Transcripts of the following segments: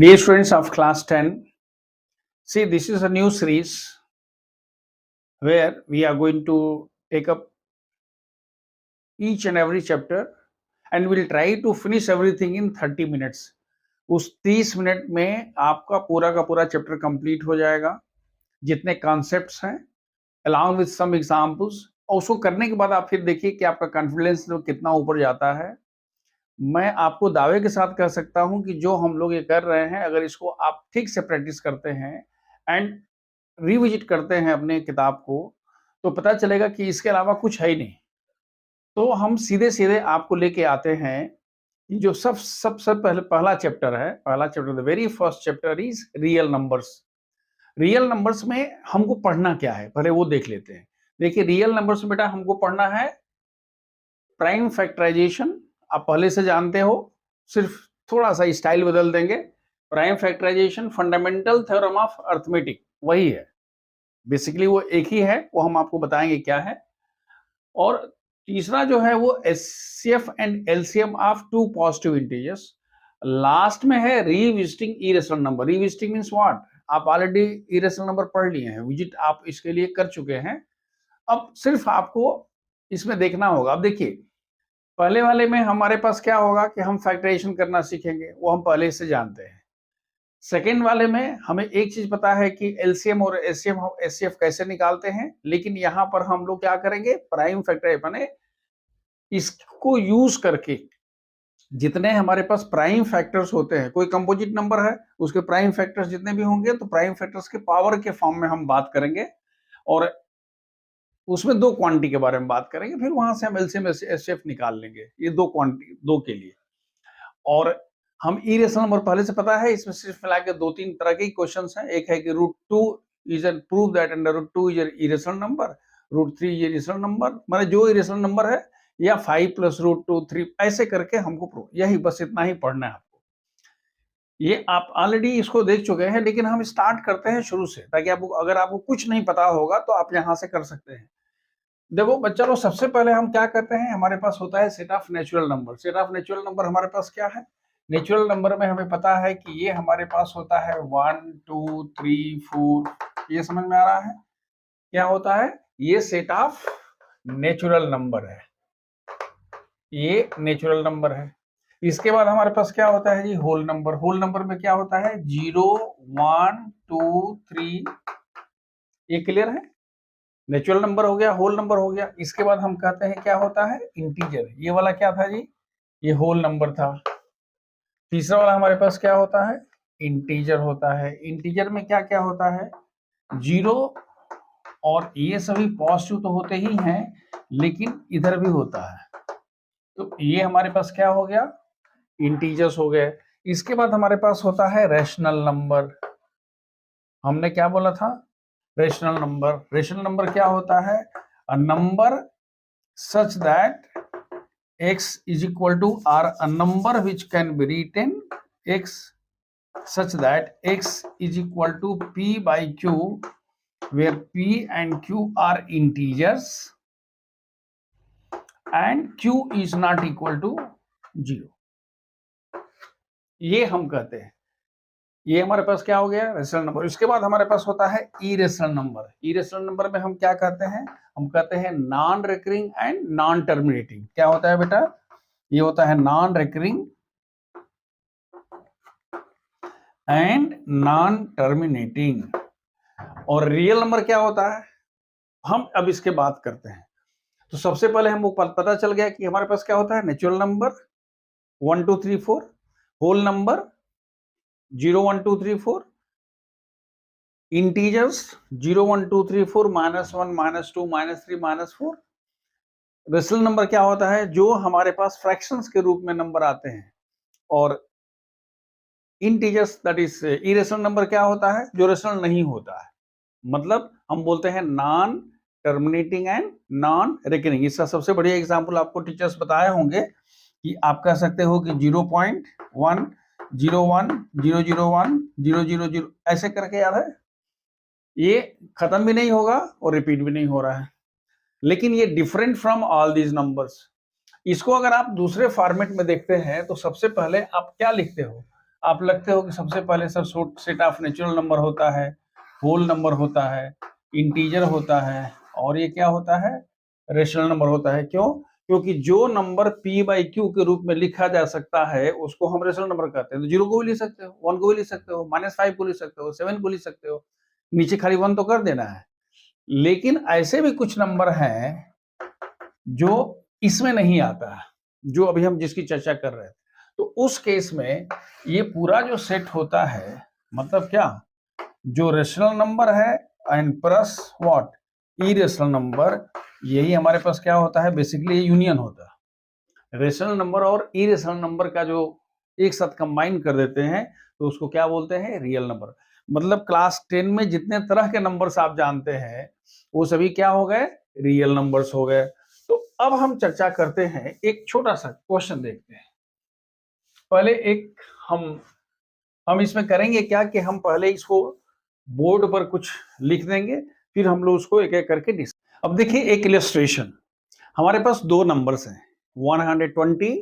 Dear students of class 10, see, this is a new series where we are going to take up each and every chapter and we'll try to finish everything in 30 minutes. उस 30 minute में आपका पूरा का पूरा chapter complete हो जाएगा, जितने concepts हैं along with some examples। और उसको करने के बाद आप फिर देखिए कि आपका कॉन्फिडेंस कितना ऊपर जाता है। मैं आपको दावे के साथ कह सकता हूं कि जो हम लोग ये कर रहे हैं, अगर इसको आप ठीक से प्रैक्टिस करते हैं एंड रिविजिट करते हैं अपने किताब को, तो पता चलेगा कि इसके अलावा कुछ है ही नहीं। तो हम सीधे सीधे आपको लेके आते हैं कि जो सबसे पहला चैप्टर है, the very first chapter is real numbers. Real numbers में हमको पढ़ना क्या है, पहले वो देख लेते हैं। देखिए, रियल नंबर्स में बेटा हमको पढ़ना है प्राइम फैक्टराइजेशन। आप पहले से जानते हो, सिर्फ थोड़ा सा स्टाइल बदल देंगे। Prime factorization fundamental theorem of arithmetic, वही है बेसिकली, वो एक ही है, वो हम आपको बताएंगे क्या है। और तीसरा जो है वो HCF and LCM of two positive integers. Last में है revisiting irrational number. Revisiting means what? आप ऑलरेडी इरेशनल नंबर पढ़ लिए हैं, विजिट आप इसके लिए कर चुके हैं। अब सिर्फ आपको इसमें देखना होगा। अब देखिए, पहले वाले में हमारे पास क्या होगा कि हम फैक्टराइजेशन करना सीखेंगे, वो हम पहले से जानते हैं। सेकेंड वाले में हमें एक चीज पता है कि एलसीएम और एचसीएफ एचसीएफ कैसे निकालते हैं, लेकिन यहाँ पर हम लोग क्या करेंगे, प्राइम फैक्टर माने इसको यूज करके जितने हमारे पास प्राइम फैक्टर्स होते हैं, कोई कंपोजिट नंबर है उसके प्राइम फैक्टर्स जितने भी होंगे, तो प्राइम फैक्टर्स के पावर के फॉर्म में हम बात करेंगे और उसमें दो क्वांटिटी के बारे में बात करेंगे। फिर वहां से हम एलसीएम एचसीएफ निकाल लेंगे, ये दो क्वांटिटी, दो के लिए। और हम इरेशनल नंबर पहले से पता है, इसमें सिर्फ मिला के दो तीन तरह के क्वेश्चंस हैं। एक है कि √2 is an prove that √2 is irrational number, √3 is irrational number, माने जो इरेशनल नंबर है, या 5 + √2 3, ऐसे करके हमको प्रूव, यही बस इतना ही पढ़ना है आपको। ये आप ऑलरेडी इसको देख चुके हैं, लेकिन हम स्टार्ट करते हैं शुरू से, ताकि आपको, अगर आपको कुछ नहीं पता होगा तो आप यहाँ से कर सकते हैं। देखो बच्चा लोग, सबसे पहले हम क्या करते हैं, हमारे पास होता है set of natural number. Set of natural number हमारे पास क्या है? नेचुरल नंबर में हमें पता है कि ये हमारे पास होता है 1 2 3 4। ये समझ में आ रहा है क्या होता है? ये सेट ऑफ नेचुरल नंबर है, ये नेचुरल नंबर है। इसके बाद हमारे पास क्या होता है जी? Whole number. होल नंबर में क्या होता है? 0 1 2 3। ये क्लियर है? नेचुरल नंबर हो गया, होल नंबर हो गया। इसके बाद हम कहते हैं क्या होता है? इंटीजर। ये वाला क्या था जी? ये होल नंबर था। तीसरा वाला हमारे पास क्या होता है? इंटीजर होता है। इंटीजर में क्या क्या होता है? 0, और ये सभी पॉजिटिव तो होते ही हैं, लेकिन इधर भी होता है। तो ये हमारे पास क्या हो गया? इंटीजर्स हो गए। इसके बाद हमारे पास होता है रैशनल नंबर। हमने क्या बोला था? Rational number. रेशनल नंबर क्या होता है? A number such that x is equal to, or a number which can be written x such that x is equal to p by q, where p and q are integers and q is not equal to 0। ये हम कहते हैं, ये हमारे पास क्या हो गया? Rational number. इसके बाद हमारे पास होता है इरेशनल नंबर। इरेशनल नंबर में हम क्या कहते हैं? हम कहते हैं non recurring and non terminating. क्या होता है बेटा? ये होता है non recurring and non terminating. और रियल नंबर क्या होता है, हम अब इसके बात करते हैं। तो सबसे पहले हमको पता चल गया कि हमारे पास क्या होता है? Natural number 1 2 3 4, whole number 0 1 2 3 4, integers 0 1 2 3 4, -1 -2 -3 -4। Rational number क्या होता है? जो हमारे पास फ्रैक्शंस के रूप में नंबर आते हैं। और integers that is irrational number क्या होता है? जो रेशनल नहीं होता है, मतलब हम बोलते हैं non terminating and non recurring. इसका सबसे बढ़िया एग्जांपल आपको टीचर्स बताए होंगे कि आप कह सकते हो कि 0.1 0.1 0.01 0.00, ऐसे करके याद है। ये खत्म भी नहीं होगा और रिपीट भी नहीं हो रहा है, लेकिन ये different from all these numbers. इसको अगर आप दूसरे फॉर्मेट में देखते हैं तो सबसे पहले आप क्या लिखते हो? आप लगते हो कि सबसे पहले sir set of natural number होता है, होल नंबर होता है, इंटीजर होता है, और ये क्या होता है, रेशनल नंबर होता है। क्यों? क्योंकि जो नंबर p बाई क्यू के रूप में लिखा जा सकता है उसको हम रेशनल नंबर कहते हैं। तो 0 को भी लिख सकते हो, 1 को भी लिख सकते हो, -5 को लिख सकते हो, 7 को लिख सकते हो, नीचे खाली 1 तो कर देना है। लेकिन ऐसे भी कुछ नंबर हैं जो इसमें नहीं आता है, जो अभी हम जिसकी चर्चा कर रहे थे। तो उस केस में ये पूरा जो सेट होता है, मतलब क्या, जो रेशनल नंबर है and plus what irrational number, यही हमारे पास क्या होता है, बेसिकली यूनियन होता है। रेशनल नंबर और इरेशनल नंबर का जो एक साथ कंबाइन कर देते हैं तो उसको क्या बोलते हैं, रियल नंबर। मतलब क्लास 10 में जितने तरह के नंबर्स आप जानते हैं वो सभी क्या हो गए, रियल नंबर्स हो गए। तो अब हम चर्चा करते हैं, एक छोटा सा क्वेश्चन देखते हैं। पहले एक हम इसमें करेंगे क्या कि हम पहले इसको बोर्ड पर कुछ लिख देंगे, फिर हम लोग उसको एक एक करके डिस्कस। अब देखिए एक इलस्ट्रेशन, हमारे पास दो नंबर्स हैं 120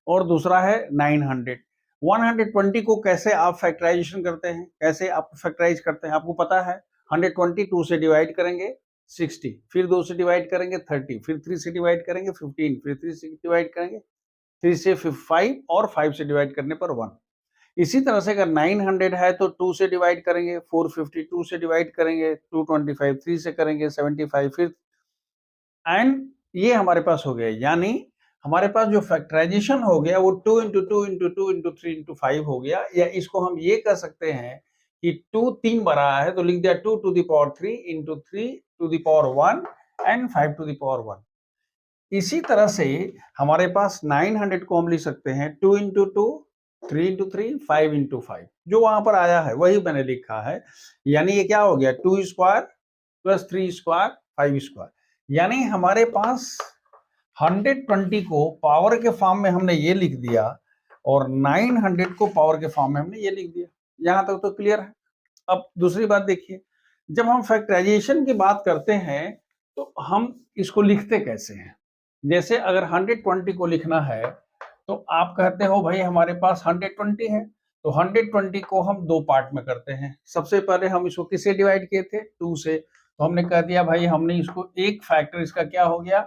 और दूसरा है 900। 120 को कैसे आप फैक्टराइजेशन करते हैं, कैसे आप फैक्टराइज करते हैं, आपको पता है। 120 2 से डिवाइड करेंगे 60, फिर 2 से डिवाइड करेंगे 30, फिर 3 से डिवाइड करेंगे 15, फिर 3 से डिवाइड करेंगे 3 से 5 और 5 से डिवाइड करने पर 1। इसी तरह से अगर 900 है तो 2 से डिवाइड करेंगे 450, 2 से डिवाइड करेंगे 225, 3 से करेंगे 75, फिर एंड ये हमारे पास हो गया। यानी हमारे पास जो फैक्टराइजेशन हो गया वो 2 इंटू 2 इंटू 2 इंटू 3 इंटू 5 हो गया। या इसको हम ये कह सकते हैं कि 2 3 बार आया है तो लिख दिया 2 to the power 3 into 3 to the power 1 and 5 to the power 1। इसी तरह से हमारे पास 900 को हम लिख सकते हैं 2 इंटू 2 3 इंटू 3 5 इंटू 5, जो वहां पर आया है वही मैंने लिखा है। यानी ये क्या हो गया, 2 स्क्वायर प्लस 3 स्क्वायर 5 स्क्वायर। यानी हमारे पास 120 को पावर के फॉर्म में हमने ये लिख दिया और 900 को पावर के फॉर्म में हमने ये लिख दिया। यहां तक तो क्लियर है। अब दूसरी बात देखिए, जब हम फैक्टराइजेशन की बात करते हैं तो हम इसको लिखते कैसे हैं। जैसे अगर 120 को लिखना है तो आप कहते हो भाई हमारे पास 120 है, तो 120 को हम दो पार्ट में करते हैं। सबसे पहले हम इसको किससे डिवाइड किए थे, 2 से। तो हमने कह दिया भाई हमने इसको एक फैक्टर इसका क्या हो गया,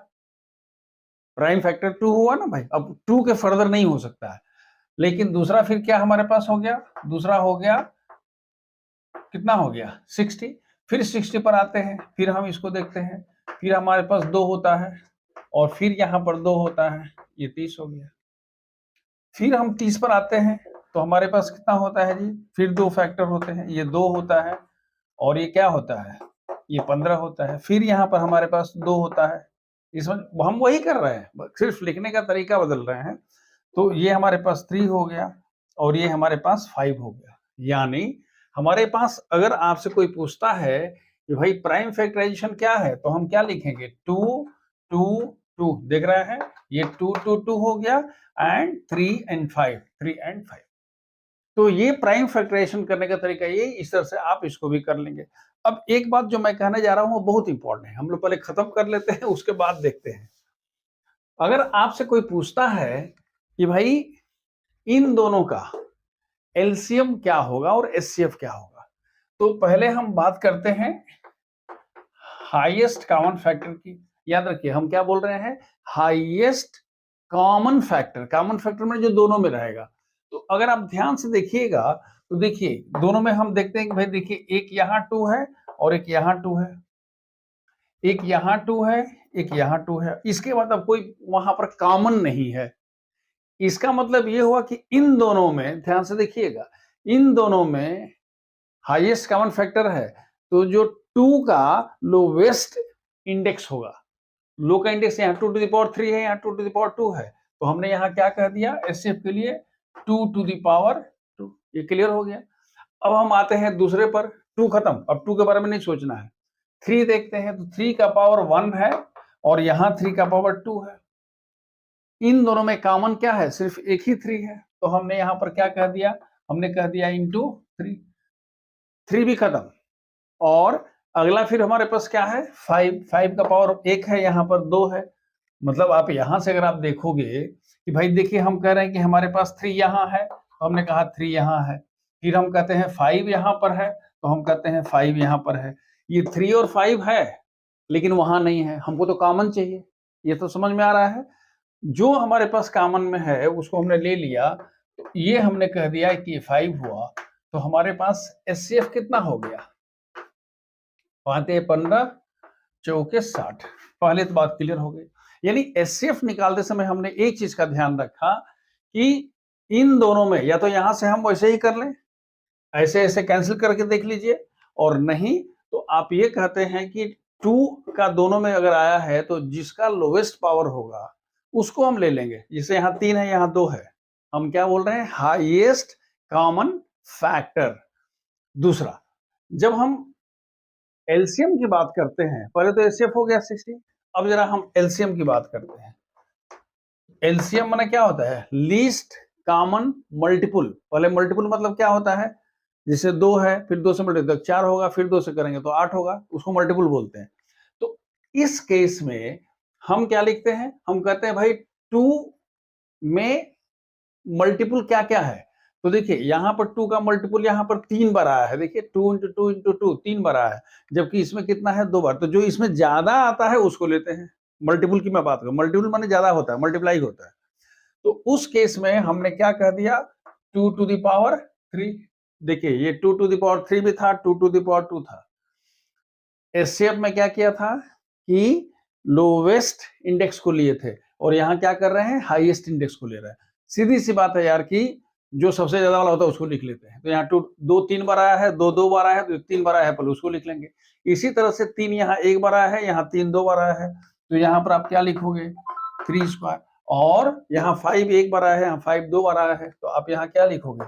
प्राइम फैक्टर 2 हुआ ना भाई। अब 2 के फर्दर नहीं हो सकता है। लेकिन दूसरा फिर क्या हमारे पास हो गया, दूसरा हो गया कितना हो गया 60। फिर 60 पर आते हैं, फिर हम इसको देखते हैं, फिर हमारे पास 2 होता है और फिर यहाँ पर 2 होता है, ये 30 हो गया। फिर हम 30 पर आते हैं तो हमारे पास कितना होता है जी, फिर 2 फैक्टर होते हैं, ये 2 होता है और ये क्या होता है, ये 15 होता है। फिर यहाँ पर हमारे पास 2 होता है। इसमें हम वही कर रहे हैं, सिर्फ लिखने का तरीका बदल रहे हैं। तो ये हमारे पास 3 हो गया और ये हमारे पास 5 हो गया। यानी हमारे पास अगर आपसे कोई पूछता है कि भाई प्राइम फैक्टराइजेशन क्या है, तो हम क्या लिखेंगे, 2 2 2, देख रहे हैं ये 2 2 2 हो गया एंड 3 एंड 5 3 एंड 5। तो ये प्राइम फैक्टराइजेशन करने का तरीका ये, इस तरह से आप इसको भी कर लेंगे। अब एक बात जो मैं कहने जा रहा हूं वो बहुत इंपॉर्टेंट है, हम लोग पहले खत्म कर लेते हैं उसके बाद देखते हैं। अगर आपसे कोई पूछता है कि भाई इन दोनों का एलसीएम क्या होगा और एचसीएफ क्या होगा, तो पहले हम बात करते हैं हाईएस्ट कॉमन फैक्टर की। याद रखिए हम क्या बोल रहे हैं, highest common factor. Common factor में जो दोनों में रहेगा। तो अगर आप ध्यान से देखिएगा तो देखिए दोनों में हम देखते हैं कि भाई देखिए एक यहाँ 2 है और एक यहाँ 2 है, एक यहाँ 2 है, एक यहाँ 2 है। इसके बाद अब कोई वहां पर कॉमन नहीं है। इसका मतलब ये हुआ कि इन दोनों में, ध्यान से देखिएगा, इन दोनों में हाईएस्ट कॉमन फैक्टर है। तो जो 2 का लोवेस्ट इंडेक्स होगा, लो का इंडेक्स यहाँ 2 टू द पावर 3 है, यहाँ 2 टू द पावर 2 है, तो हमने यहाँ क्या कह दिया एचसीएफ के लिए 2 टू द पावर 2। ये क्लियर हो गया। अब हम आते हैं दूसरे पर, 2 खत्म, अब 2 के बारे में नहीं सोचना है। 3 देखते हैं तो 3 का पावर 1 है और यहाँ 3 का पावर 2 है। इन दोनों में कॉमन क्या है, सिर्फ एक ही 3 है। तो हमने यहाँ पर क्या कह दिया, हमने कह दिया इंटू 3। 3 भी खत्म और अगला फिर हमारे पास क्या है 5। 5 का पावर 1 है, यहाँ पर 2 है। मतलब आप यहां से अगर आप देखोगे कि भाई देखिए हम कह रहे हैं कि हमारे पास 3 यहाँ है तो हमने कहा 3 यहाँ है, फिर हम कहते हैं 5 यहाँ पर है, तो हम कहते हैं 5 यहाँ पर है। ये 3 और 5 है, लेकिन वहां नहीं है, हमको तो कॉमन चाहिए। ये तो समझ में आ रहा है। जो हमारे पास कॉमन में है उसको हमने ले लिया, तो ये हमने कह दिया कि 5 हुआ, तो हमारे पास एचसीएफ कितना हो गया? 5×15 चौके 60। पहले तो बात क्लियर हो गई। यानी एचसीएफ निकालते समय हमने एक चीज का ध्यान रखा कि इन दोनों में या तो यहां से हम वैसे ही कर लें, ऐसे ऐसे कैंसिल करके देख लीजिए, और नहीं तो आप ये कहते हैं कि 2 का दोनों में अगर आया है तो जिसका लोवेस्ट पावर होगा उसको हम ले लेंगे। जैसे यहाँ 3 है, यहाँ 2 है, हम क्या बोल रहे हैं? Highest common factor. दूसरा, जब हम एलसीएम की बात करते हैं, पहले तो एचसीएफ हो गया 60, अब जरा हम एलसीएम की बात करते हैं। एलसीएम माने क्या होता है? Least common multiple. पहले मल्टीपुल मतलब क्या होता है? जैसे 2 है, फिर 2 से मल्टीप्लाई 4 होगा, फिर 2 से करेंगे तो 8 होगा, उसको मल्टीपुल बोलते हैं। तो इस केस में हम क्या लिखते हैं? हम कहते हैं भाई 2 में मल्टीपुल क्या क्या है? तो देखिए यहाँ पर 2 का मल्टीपुल यहाँ पर 3 बार आया है। देखिए 2 × 2 × 2 3 बार आया है, जबकि इसमें कितना है? 2 बार। तो जो इसमें ज्यादा आता है उसको लेते हैं। मल्टीपुल की मैं बात करूं, मल्टीपुल माने ज्यादा होता है, मल्टीप्लाई होता है। तो उस केस में हमने क्या कह दिया? 2⁻3। देखिए ये 2⁻3 भी था, 2⁻2 था। एचसीएफ में क्या किया था कि लोवेस्ट इंडेक्स को लिए थे, और यहाँ क्या कर रहे हैं? हाईएस्ट इंडेक्स को ले रहे हैं। सीधी सी बात है यार कि जो सबसे ज्यादा वाला होता है उसको लिख लेते हैं। तो यहाँ 2 3 बार आया है, 2 2 बार आया है, तो 3 बार आया है, पहले उसको लिख लेंगे। इसी तरह से 3 यहाँ 1 बार आया है, यहाँ 3 2 बार आया है, तो यहाँ पर आप क्या लिखोगे? 3²। और यहाँ 5 1 बार आया है, यहाँ 5 2 बार आया है, तो आप यहाँ क्या लिखोगे?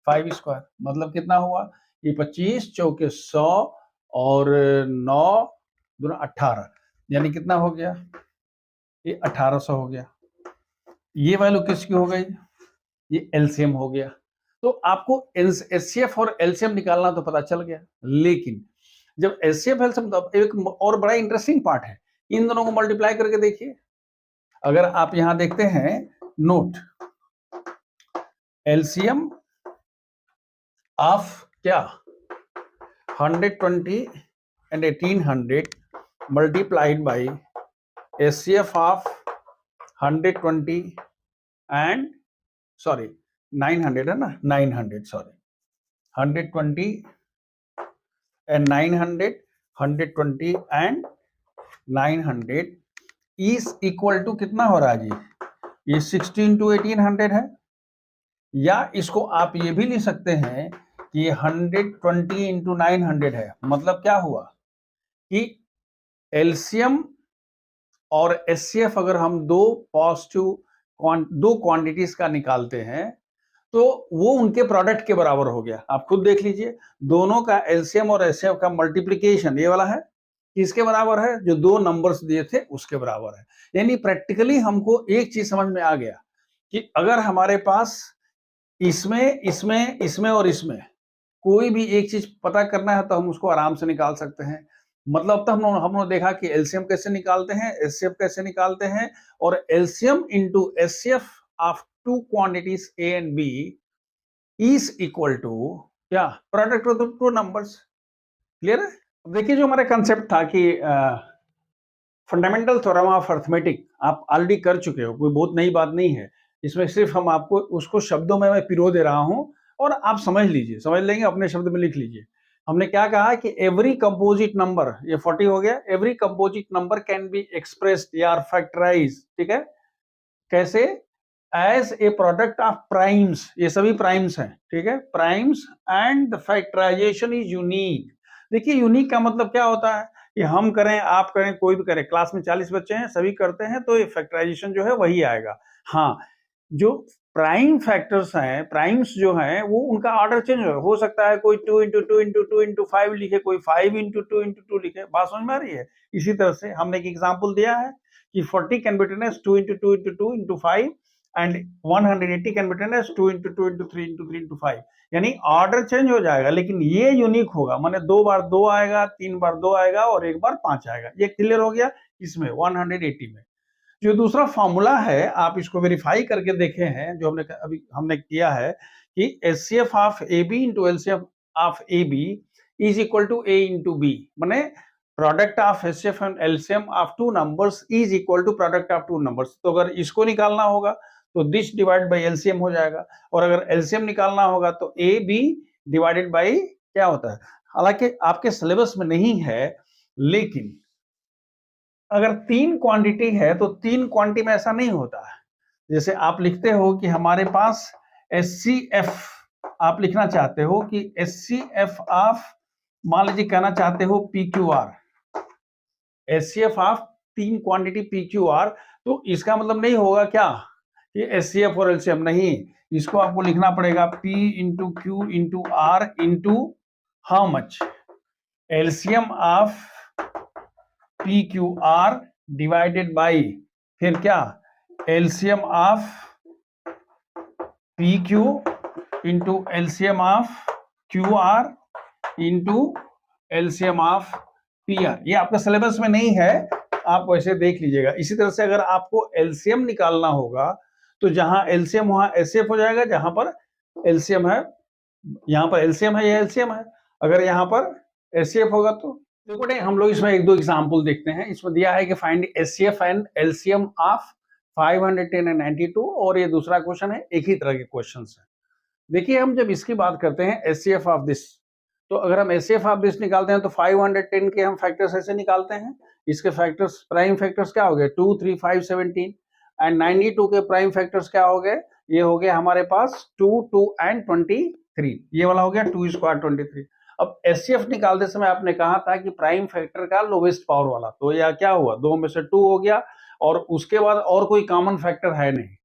5²। मतलब कितना हुआ? ये 25 चौके 100 और 9 दूना 18, यानी कितना हो गया? ये 1800 हो गया। ये वैल्यू किसकी हो गई? ये एलसीएम हो गया। तो आपको एचसीएफ और एलसीएम निकालना तो पता चल गया, लेकिन जब एचसीएफ एलसीएम, तो एक और बड़ा इंटरेस्टिंग पार्ट है, इन दोनों को मल्टीप्लाई करके देखिए। अगर आप यहां देखते हैं नोट, एलसीएम ऑफ क्या? 120 and 1800 multiplied by HCF of 120 and 900 है ना, 900 sorry, 120 and 900, 120 and 900 is equal to कितना हो रहा है जी? ये 16 × 1800 है। या इसको आप ये भी लिख सकते हैं कि 120 × 900 है। मतलब क्या हुआ कि एलसीएम और एचसीएफ अगर हम दो क्वांटिटीज का निकालते हैं तो वो उनके प्रोडक्ट के बराबर हो गया। आप खुद देख लीजिए, दोनों का एलसीएम और एचसीएफ का मल्टीप्लिकेशन ये वाला है, किसके बराबर है? जो दो नंबर्स दिए थे उसके बराबर है। यानी प्रैक्टिकली हमको एक चीज समझ में आ गया कि अगर हमारे पास इसमें इसमें इसमें और इसमें कोई भी एक चीज पता करना है तो हम उसको आराम से निकाल सकते हैं। मतलब तो हम लोग देखा कि एलसीएम कैसे निकालते हैं, एचसीएफ कैसे निकालते हैं, और LCM into HCF of two quantities a and b is equal to क्या? Product of the two numbers. Clear है? अब देखिए जो हमारा कंसेप्ट था कि फंडामेंटल थ्योरम ऑफ अर्थमेटिक आप ऑलरेडी कर चुके हो, कोई बहुत नई बात नहीं है। इसमें सिर्फ हम आपको उसको शब्दों में मैं पिरो दे रहा हूं और आप समझ लीजिए, समझ लेंगे, अपने शब्द में लिख लीजिए। हमने क्या कहा कि एवरी कंपोजिट नंबर, ये 40 हो गया, every composite number can be expressed या फैक्टराइज, ठीक है? कैसे? As a product of primes, ये सभी प्राइम्स हैं, ठीक है? Primes and the factorization is unique. देखिए यूनिक का मतलब क्या होता है कि हम करें, आप करें, कोई भी करे, क्लास में 40 बच्चे हैं, सभी करते हैं, तो ये फैक्टराइजेशन जो है वही आएगा। हाँ, जो प्राइम फैक्टर्स हैं, प्राइम्स जो हैं, वो उनका ऑर्डर चेंज हो सकता है। कोई 2 × 2 × 2 × 5 लिखे, कोई 5 × 2 × 2 लिखे। बात समझ में आ रही है? इसी तरह से हमने एक एग्जांपल दिया है कि 40 can be written as 2 × 2 × 2 × 5 and 180 can be written as 2 × 2 × 3 × 3 × 5। यानी ऑर्डर चेंज हो जाएगा, लेकिन ये यूनिक होगा, माने 2 बार 2 आएगा, 3 बार 2 आएगा और 1 बार 5 आएगा। ये क्लियर हो गया इसमें 180 में। जो दूसरा फॉर्मूला है, आप इसको वेरीफाई करके देखे हैं, जो हमने किया है कि HCF of AB into LCF of AB is equal to A into B, माने product of HCF and LCM of two numbers is equal to product of two numbers. तो अगर इसको निकालना होगा तो दिस डिवाइड बाई LCM हो जाएगा, और अगर LCM निकालना होगा तो AB डिवाइडेड बाई क्या होता है। हालांकि आपके सिलेबस में नहीं है, लेकिन अगर तीन क्वांटिटी है तो तीन क्वांटिटी में ऐसा नहीं होता है। जैसे आप लिखते हो कि हमारे पास HCF, आप लिखना चाहते हो कि HCF ऑफ, मान लीजिए कहना चाहते हो PQR, HCF ऑफ तीन क्वांटिटी PQR, तो इसका मतलब नहीं होगा क्या कि HCF और LCM, नहीं, इसको आपको लिखना पड़ेगा P into Q into R into how much, LCM of PQR divided by फिर क्या, LCM of PQ into LCM of QR into LCM of PR। ये आपका सिलेबस में नहीं है, आप वैसे देख लीजिएगा। इसी तरह से अगर आपको LCM निकालना होगा तो जहां LCM वहां HCF हो जाएगा, जहां पर LCM है यहां पर LCM है, यह LCM है। अगर यहां पर HCF होगा तो देखो, हम लोग इसमें एक दो एग्जांपल देखते हैं। इसमें दिया है कि find HCF and LCM of 510 and 92, और ये दूसरा क्वेश्चन है, एक ही तरह के क्वेश्चन है। देखिए, हम जब इसकी बात करते हैं HCF ऑफ दिस, तो अगर हम HCF ऑफ दिस निकालते हैं तो 510 के हम फैक्टर्स ऐसे निकालते हैं। इसके फैक्टर्स, प्राइम फैक्टर्स क्या हो गए, 2, 3, 5, 17, एंड 92 के प्राइम फैक्टर्स क्या हो गए, ये हो गया हमारे पास 2, 2 एंड 23, ये वाला हो गया 2 स्क्वायर 23। अब HCF निकालते समय आपने कहा था कि प्राइम फैक्टर का लोवेस्ट पावर वाला, तो यह क्या हुआ, 2 में से 2 हो गया, और उसके बाद और कोई कॉमन फैक्टर है नहीं।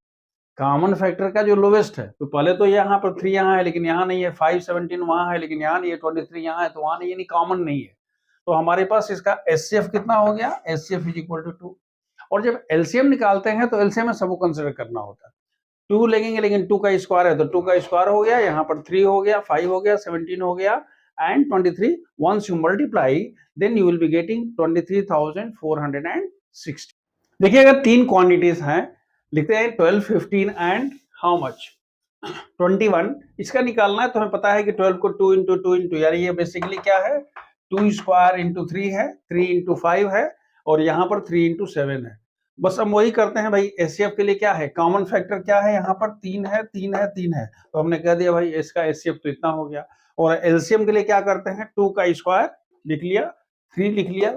कॉमन फैक्टर का जो लोवेस्ट है, तो पहले तो यहाँ पर 3 यहाँ है लेकिन यहाँ नहीं है, 5, 17 वहां है लेकिन यहाँ नहीं है, 23 यहाँ है तो वहां नहीं है, यानी कॉमन नहीं है। तो हमारे पास इसका HCF कितना हो गया, HCF इज इक्वल टू 2। और जब LCM निकालते हैं तो LCM में सबको कंसिडर करना होता है। 2 लेंगे लेकिन 2 का स्क्वायर है तो 2 का स्क्वायर हो गया, यहाँ पर 3 हो गया, 5 हो गया, 17 हो गया and 23। Once you multiply then you will be getting 23,460। देखिए, अगर तीन क्वांटिटीज हैं, लिखते हैं 12, 15 एंड हाउ मच 21, इसका निकालना है तो हमें पता है कि 12 को 2 इंटू 2 इंटू, यानी ये बेसिकली क्या है, 2 स्क्वायर इंटू 3 है, 3 इंटू 5 है, और यहाँ पर 3 इंटू 7 है। बस हम वही करते हैं भाई। HCF के लिए क्या है, कॉमन फैक्टर क्या है, यहाँ पर 3 है, 3 है, 3 है, तो हमने कह दिया भाई इसका HCF तो इतना हो गया। और LCM के लिए क्या करते हैं, 2 का स्क्वायर लिख लिया, 3 लिख लिया,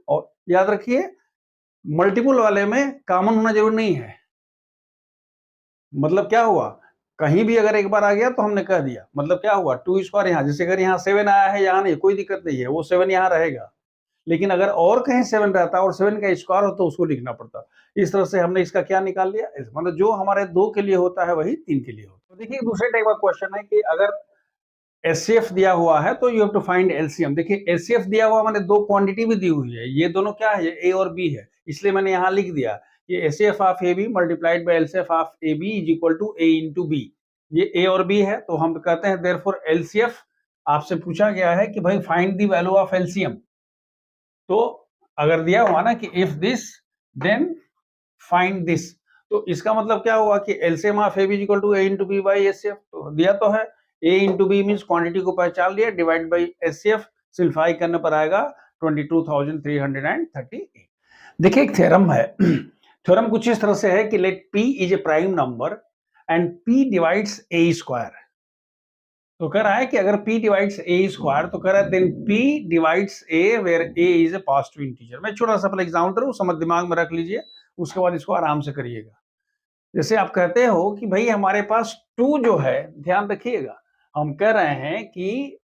और याद रखिए मल्टीपल वाले में कॉमन होना जरूरी नहीं है। मतलब क्या हुआ, कहीं भी अगर एक बार आ गया तो हमने कह दिया, मतलब क्या हुआ, 2 स्क्वायर यहाँ, जैसे अगर यहाँ 7 आया है, यहाँ नहीं, कोई दिक्कत नहीं है, वो 7 यहाँ रहेगा। लेकिन अगर और कहीं 7 रहता और 7 का स्क्वायर हो तो उसको लिखना पड़ता। इस तरह से हमने इसका क्या निकाल लिया, मतलब जो हमारे 2 के लिए होता है वही 3 के लिए होता है। तो देखिए, दूसरे टाइप का क्वेश्चन है कि अगर HCF दिया हुआ है तो you have to find LCM। देखिए, HCF दिया हुआ मैंने 2 क्वांटिटी भी दी हुई है, ये दोनों क्या है, A और B है, इसलिए मैंने यहाँ लिख दिया कि HCF of AB multiplied by LCF of AB is equal to A into B। ये A और B है, तो हम कहते हैं देयरफॉर LCF। आपसे पूछा गया है कि भाई find the value of LCM, तो अगर दिया हुआ ना कि if this then find this, तो इसका मतलब क्या हुआ कि LCM of AB is equal to A into B by HCF, तो दिया तो है A into B means quantity को पहचान लिया, डिवाइड बाई HCF, सिंप्लीफाई करने पर आएगा 22,338। देखिए, एक थ्योरम है, थ्योरम कुछ इस तरह से है कि let P is a prime number and P divides A square. तो कह रहा है कि अगर P डिवाइड्स A स्क्वायर, तो कह रहा है then P divides A where A is a positive integer. मैं छोटा सा पहले एग्जाम्पल हूं, समझ दिमाग में रख लीजिए, उसके बाद इसको आराम से करिएगा। जैसे आप कहते हो कि भाई हमारे पास 2 जो है, ध्यान रखिएगा, हम कह रहे हैं कि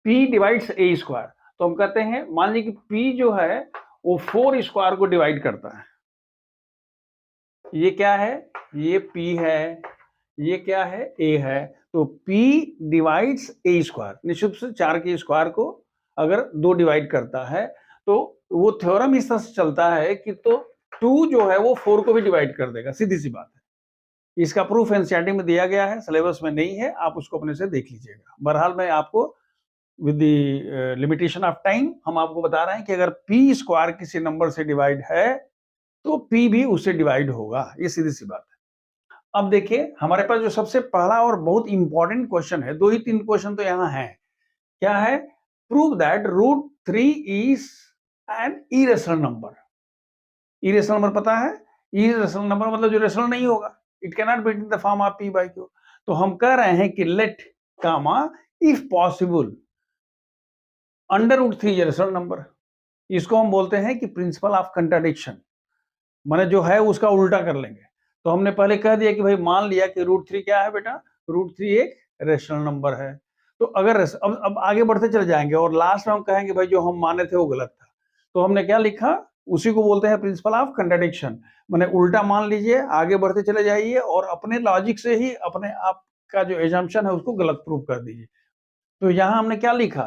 P डिवाइड्स A स्क्वायर, तो हम कहते हैं मान लीजिए कि P जो है वो 4 स्क्वायर को डिवाइड करता है। ये क्या है, ये P है, ये क्या है, A है, तो P डिवाइड्स A स्क्वायर, निश्चित रूप से 4 के स्क्वायर को अगर 2 डिवाइड करता है, तो वो थ्योरम इस तरह से चलता है कि तो 2 जो है वो 4 को भी डिवाइड कर देगा, सीधी सी बात है। इसका प्रूफ एनसीईआरटी में दिया गया है, सिलेबस में नहीं है, आप उसको अपने से देख लीजिएगा। बहरहाल मैं आपको with the limitation of time हम आपको बता रहे हैं कि अगर P स्क्वायर किसी नंबर से डिवाइड है तो P भी उससे डिवाइड होगा, ये सीधी सी बात है। अब देखिए हमारे पास जो सबसे पहला और बहुत इंपॉर्टेंट क्वेश्चन है, 2 ही 3 क्वेश्चन तो यहाँ है। क्या है? Prove that √3 is an irrational number. Irrational number पता है? इरेशनल नंबर मतलब जो रेशनल नहीं होगा। It can not be in the form of p/q। तो हम कह रहे हैं कि let comma if possible √3 rational number. इसको हम बोलते हैं कि प्रिंसिपल ऑफ कंट्राडिक्शन, माने जो है उसका उल्टा कर लेंगे। तो हमने पहले कह दिया कि भाई मान लिया कि √3 क्या है बेटा? √3 एक रेशनल नंबर है। तो अगर अब आगे बढ़ते चले जाएंगे और लास्ट में हम कहेंगे भाई जो हम माने थे वो गलत था। तो हमने क्या लिखा? उसी को बोलते हैं प्रिंसिपल ऑफ कंट्राडिक्शन, माने उल्टा मान लीजिए, आगे बढ़ते चले जाइए और अपने लॉजिक से ही अपने आप का जो एजम्पशन है उसको गलत प्रूव कर दीजिए। तो यहाँ हमने क्या लिखा?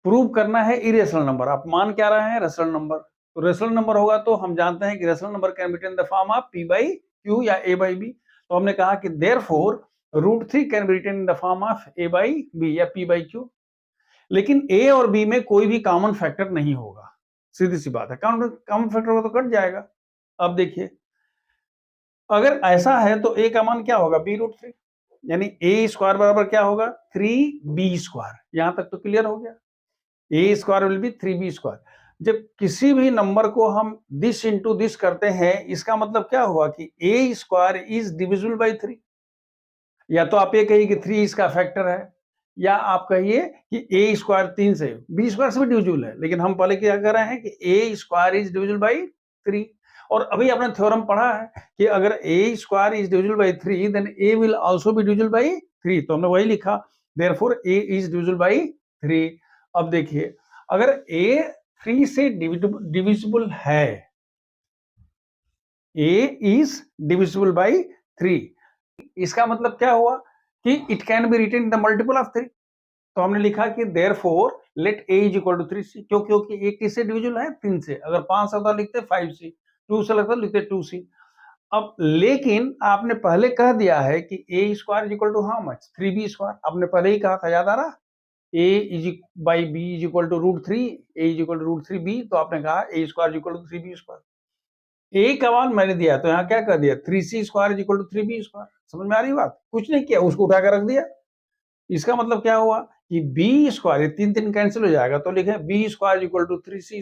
प्रूव करना है इरेशनल नंबर। आप मान क्या रहे हैं? Rational number. तो रेशनल नंबर होगा तो हम जानते हैं कि rational number can be in the form of p/q या a/b। तो हमने कहा कि therefore √3 can be written in the form of a/b या p/q। लेकिन a और b में कोई भी कॉमन फैक्टर नहीं होगा, सीधी सी बात है। कॉमन फैक्टर होगा तो कट जाएगा। अब देखिए अगर ऐसा है तो a का मान क्या होगा? b√3, यानी a² बराबर क्या होगा? 3b²। यहां तक तो क्लियर हो गया। a² will be 3b²। जब किसी भी नंबर को हम दिस इंटू दिस करते हैं, इसका मतलब क्या हुआ कि a² इज डिविजिबल बाई 3। या तो आप ये कहिए कि 3 इसका फैक्टर है, या आप कहिए कि a² 3 से, b² से भी डिविजिबल है, लेकिन हम पहले क्या कर रहे हैं कि a² इज डिविजिबल बाई 3। और अभी आपने थ्योरम पढ़ा है कि अगर a² is divisible by 3 then a will also be divisible by 3। तो हमने वही लिखा, therefore a is divisible by 3। अब देखिए अगर a 3 से डिविजिबल है, a इज डिविजिबल बाई 3, इसका मतलब क्या हुआ कि it can be written in the multiple of 3। तो हमने लिखा कि therefore let a is equal to 3c। क्योंकि a किससे डिविजिबल है? 3 से। अगर 5 से होता लिखते 5c, 2 से लगता लिखते 2c। अब लेकिन आपने पहले कह दिया है कि a² is equal to how much? 3b²। आपने पहले ही कहा था, याद आ रहा? a is by b is equal to √3, a is equal to √3b। तो आपने कहा a² is equal to 3b²। a का मान मैंने दिया तो यहाँ क्या कर दिया? 3c² is equal to 3b²। समझ में आ रही बात? कुछ नहीं किया, उसको उठा कर रख दिया। इसका मतलब क्या हुआ कि b², ये 3 कैंसिल हो जाएगा, तो लिखे b² is equal to 3c²।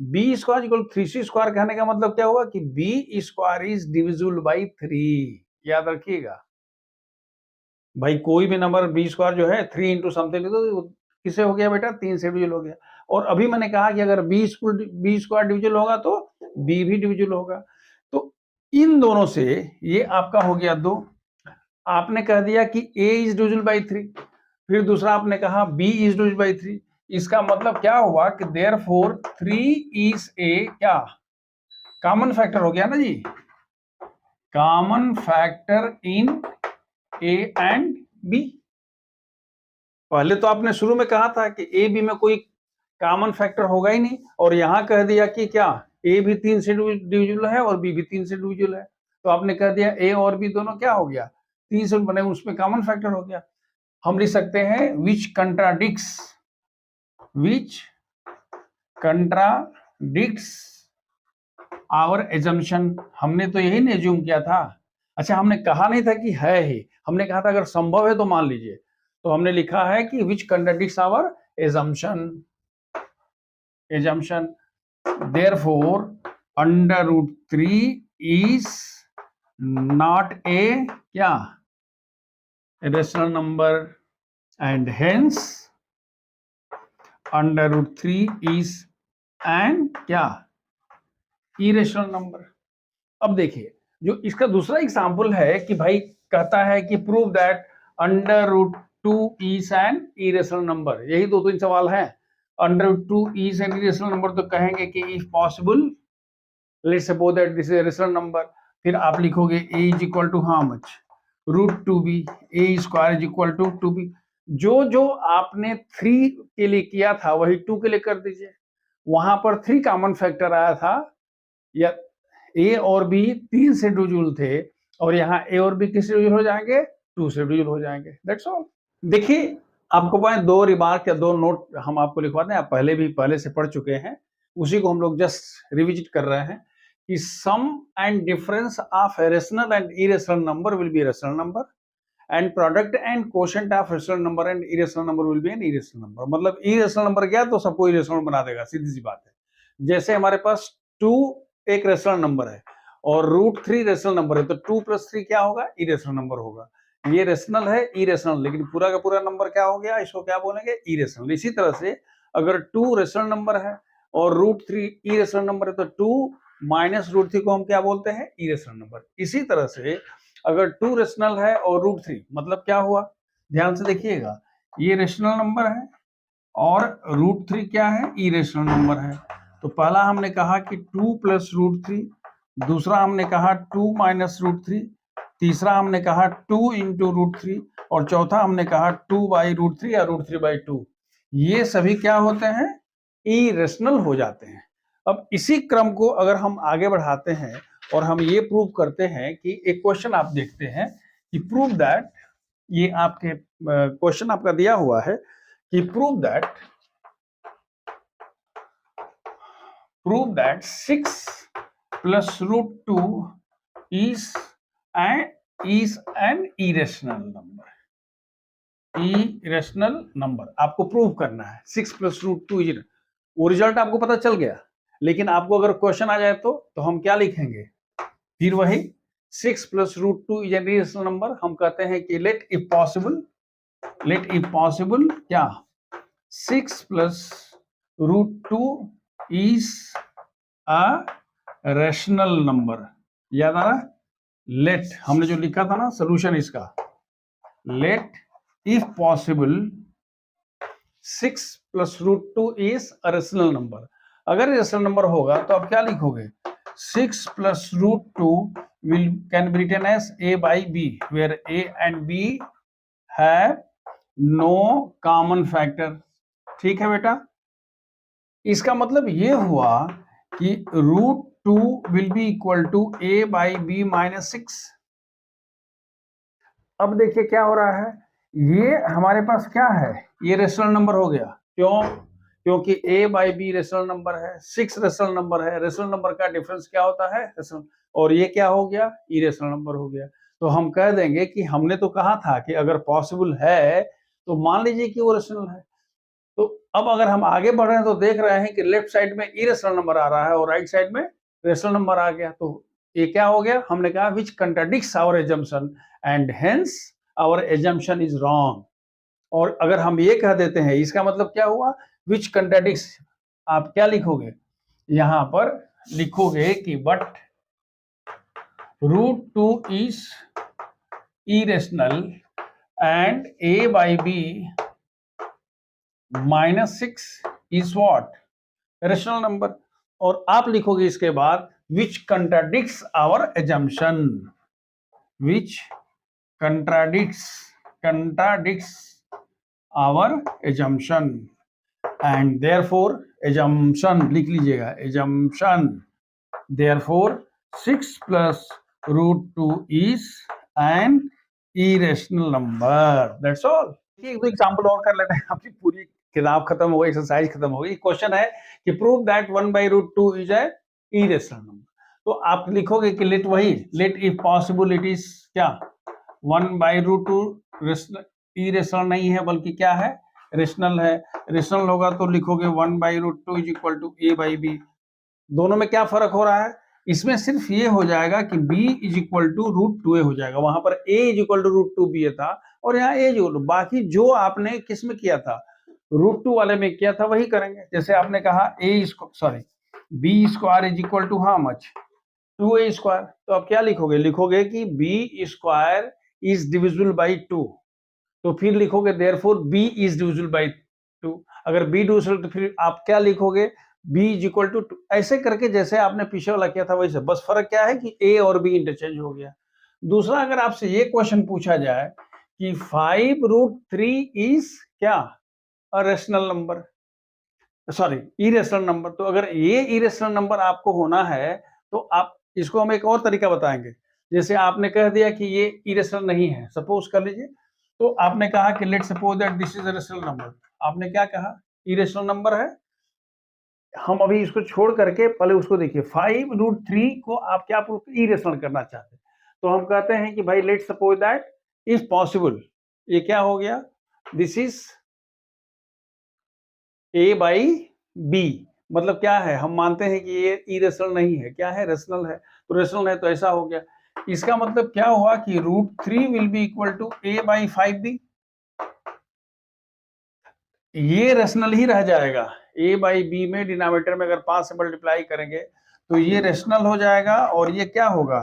b² equal to 3c² कहने का मतलब क्या हुआ कि b² इज डिविजिबल बाई 3। याद रखिएगा भाई, कोई भी नंबर b² जो है 3 इंटू समथिंग लिख दो, किससे हो गया बेटा? 3 से डिविजिबल हो गया। और अभी मैंने कहा कि अगर b² डिविजिबल होगा तो b भी डिविजिबल होगा। तो इन दोनों से ये आपका हो गया 2। आपने कह दिया कि a इज डिविजिबल बाई 3, फिर दूसरा आपने कहा b इज डिविजिबल बाई 3। इसका मतलब क्या हुआ कि देयरफॉर 3 इज a क्या? कॉमन फैक्टर हो गया ना जी, common factor in a and b। पहले तो आपने शुरू में कहा था कि a b में कोई कॉमन फैक्टर होगा ही नहीं, और यहां कह दिया कि क्या? a भी 3 से डिविजिबल है और b भी 3 से डिविजिबल है। तो आपने कह दिया a और b दोनों क्या हो गया? 3 से बने, उसमें कॉमन फैक्टर हो गया। हम लिख सकते हैं विच कंट्राडिक्ट्स आवर एजम्पशन। हमने तो यही नहीं एज्यूम किया था। अच्छा, हमने कहा नहीं था कि है ही, हमने कहा था अगर संभव है तो मान लीजिए। तो हमने लिखा है कि which contradicts our assumption. Therefore √3 is not a क्या? Rational number, and hence √3 is an क्या? Irrational number. अब देखिए जो इसका दूसरा एग्जांपल है कि भाई कहता है कि prove that √2 is an irrational number. यही 2-3 सवाल है। √2 इज एन इरेशनल नंबर, तो कहेंगे कि if possible let's suppose that this is rational number. फिर आप लिखोगे a is equal to how much? √2b, a² is equal to 2b। जो आपने 3 के लिए किया था वही 2 के लिए कर दीजिए। वहां पर 3 कॉमन फैक्टर आया था, या ए और बी 3 से डिविजिबल थे, और यहाँ ए और बी किससे डिविजिबल हो जाएंगे? 2 से डिविजिबल हो जाएंगे। That's all. देखिए आपको पाए 2 रिमार्क या 2 नोट हम आपको लिखवाते हैं, आप पहले से पढ़ चुके हैं, उसी को हम लोग जस्ट रिविजिट कर रहे हैं कि sum and difference of a rational and irrational number will be a rational number and product and quotient of rational number and irrational number will be an irrational number। मतलब irrational number क्या तो सबको irrational बना देगा, सीधी सी बात है। जैसे हमारे पास 2 एक रेशनल नंबर है और √3 रेशनल नंबर है, तो 2 + 3 क्या होगा? इरेशनल नंबर होगा। ये रेशनल है, इरेशनल, लेकिन पूरा का पूरा नंबर क्या हो गया? इसको क्या बोलेंगे? इरेशनल। इसी तरह से अगर 2 रेशनल नंबर है और √3 इरेशनल नंबर है, तो 2 - √3 को हम क्या बोलते हैं? Irrational number. इसी तरह से अगर 2 रेशनल है और √3 मतलब क्या हुआ? ध्यान से देखिएगा, ये रेशनल नंबर है और √3 क्या है? इरेशनल नंबर है। तो पहला हमने कहा कि 2 + √3, दूसरा हमने कहा 2 - √3, तीसरा हमने कहा 2 × √3 और चौथा हमने कहा 2/√3 या √3/2। ये सभी क्या होते हैं? इरेशनल हो जाते हैं। अब इसी क्रम को अगर हम आगे बढ़ाते हैं और हम ये प्रूव करते हैं कि एक क्वेश्चन आप देखते हैं कि प्रूव दैट, ये आपके क्वेश्चन आपका दिया हुआ है कि prove that 6 + √2 is an irrational number। Irrational number आपको प्रूव करना है। 6 + √2 इज, वो रिजल्ट आपको पता चल गया, लेकिन आपको अगर क्वेश्चन आ जाए तो हम क्या लिखेंगे? फिर वही 6 + √2 इज एन इरेशनल नंबर। हम कहते हैं कि लेट इफ पॉसिबल क्या 6 + √2 इज अ रेशनल नंबर। याद आ रहा? लेट हमने जो लिखा था ना सोल्यूशन इसका, let if possible 6 + √2 is a rational number. अगर रेशनल नंबर होगा तो आप क्या लिखोगे? 6 + √2 can be written as a/b, where a and b have no common factor। ठीक है बेटा, इसका मतलब ये हुआ कि √2 will be equal to a/b - 6। अब देखिए क्या हो रहा है, ये हमारे पास क्या है? ये रेशनल नंबर हो गया। क्यों? क्योंकि a/b रेशनल नंबर है, 6 रेशनल नंबर है। रेशनल नंबर का डिफरेंस क्या होता है? रेशनल। और ये क्या हो गया? इरेशनल नंबर हो गया। तो हम कह देंगे कि हमने तो कहा था कि अगर पॉसिबल है तो मान लीजिए कि वो रेशनल है। तो अब अगर हम आगे बढ़ रहे हैं तो देख रहे हैं कि लेफ्ट साइड में इरेशनल नंबर आ रहा है और राइट साइड में रेशनल नंबर आ गया। तो ये क्या हो गया? हमने कहा which contradicts our assumption and hence our assumption is wrong. और अगर हम ये कह देते हैं, इसका मतलब क्या हुआ? विच कंट्राडिक्ट्स, आप क्या लिखोगे? यहां पर लिखोगे कि but √2 is irrational and a/b -6 is what? Rational number. और आप लिखोगे इसके बाद which contradicts our assumption, which contradicts our assumption and therefore assumption लिख लीजिएगा, assumption therefore 6 + √2 is an irrational number। That's all। एक दो एग्जाम्पल और कर लेते हैं, आपकी पूरी किताब खत्म हो गई, एक्सरसाइज खत्म हो गई। क्वेश्चन है कि prove that 1/√2 is a irrational number. तो आप लिखोगे कि लेट, वही let if possible it is क्या 1/√2 इरेशनल नहीं है बल्कि क्या है? रेशनल है। रेशनल होगा तो लिखोगे 1/√2 इज इक्वल टू a/b। दोनों में क्या फर्क हो रहा है? इसमें सिर्फ ये हो जाएगा कि b is equal to √2a हो जाएगा। वहां पर a is equal to √2b था और यहाँ a जो, बाकी जो आपने किस में किया था? √2 वाले में किया था वही करेंगे। जैसे आपने कहा b² is equal to how much? 2a²। तो आप क्या लिखोगे? लिखोगे कि b² इज डिविजिबल बाई 2। तो फिर लिखोगे therefore b is divisible by 2। अगर b डिविजिबल तो फिर आप क्या लिखोगे? b is equal to 2। ऐसे करके जैसे आपने पीछे वाला किया था वैसे, बस फर्क क्या है कि a और b इंटरचेंज हो गया। दूसरा, अगर आपसे ये क्वेश्चन पूछा जाए कि 5√3 इज क्या? अ rational number, sorry irrational number. तो अगर ये इरेशनल नंबर आपको होना है तो आप इसको हम एक और तरीका बताएंगे। जैसे आपने कह दिया कि ये इरेशनल नहीं है, सपोज कर लीजिए, तो आपने कहा कि let suppose that this is a rational number. आपने क्या कहा? इरेशनल नंबर है। हम अभी इसको छोड़ करके पहले उसको देखिए, 5√3 को आप क्या प्रूव इरेशनल करना चाहते हैं, तो हम कहते हैं कि भाई let's suppose that is possible. ये क्या हो गया, this is a by b, मतलब क्या है, हम मानते हैं कि ये इरेशनल नहीं है, क्या है, रेशनल है, तो रेशनल है तो ऐसा हो गया। इसका मतलब क्या हुआ कि √3 will be equal to a by 5b, ये रेशनल ही रह जाएगा। ए बाई बी में डिनोमिनेटर में अगर 5 से मल्टीप्लाई करेंगे तो ये रेशनल हो जाएगा और ये क्या होगा,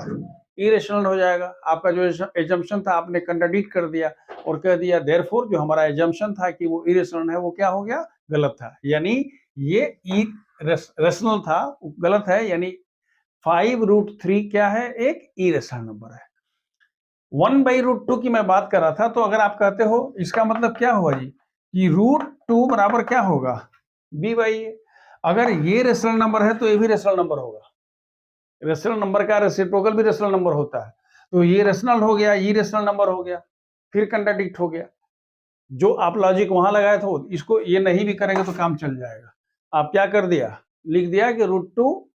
इरेशनल हो जाएगा। आपका जो एजम्पशन था आपने कंट्राडिक्ट कर दिया और कह दिया देयरफॉर जो हमारा एजम्पशन था कि वो इरेशनल है वो क्या हो गया, गलत था। यानी ये रेशनल था, गलत है। यानी 5√3 क्या है, एक इरेशनल नंबर है। 1/√2 की मैं बात कर रहा था, तो अगर आप कहते हो इसका मतलब क्या हुआ जी कि √2 बराबर क्या होगा, b बाई ए। अगर ये रेशनल नंबर है तो ये भी रेशनल नंबर होगा, रेशनल नंबर का रेसिप्रोकल भी रेशनल नंबर होता है, तो ये रेशनल हो गया, ये रेशनल नंबर हो गया, फिर कंट्राडिक्ट हो गया। जो आप लॉजिक वहां लगाए थे इसको ये नहीं भी करेंगे तो काम चल जाएगा। आप क्या कर दिया, लिख दिया कि √2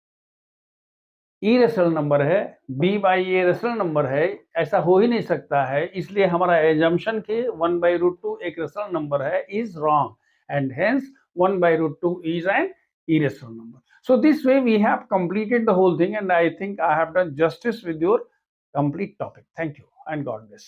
इरेशनल नंबर है, b by a rational number है, ऐसा हो ही नहीं सकता है, इसलिए हमारा एजम्पशन के 1/√2 एक रेशनल नंबर है is wrong and hence 1/√2 is an irrational number. So this way we have completed the whole thing and I think I have done justice with your complete topic. Thank you and God bless.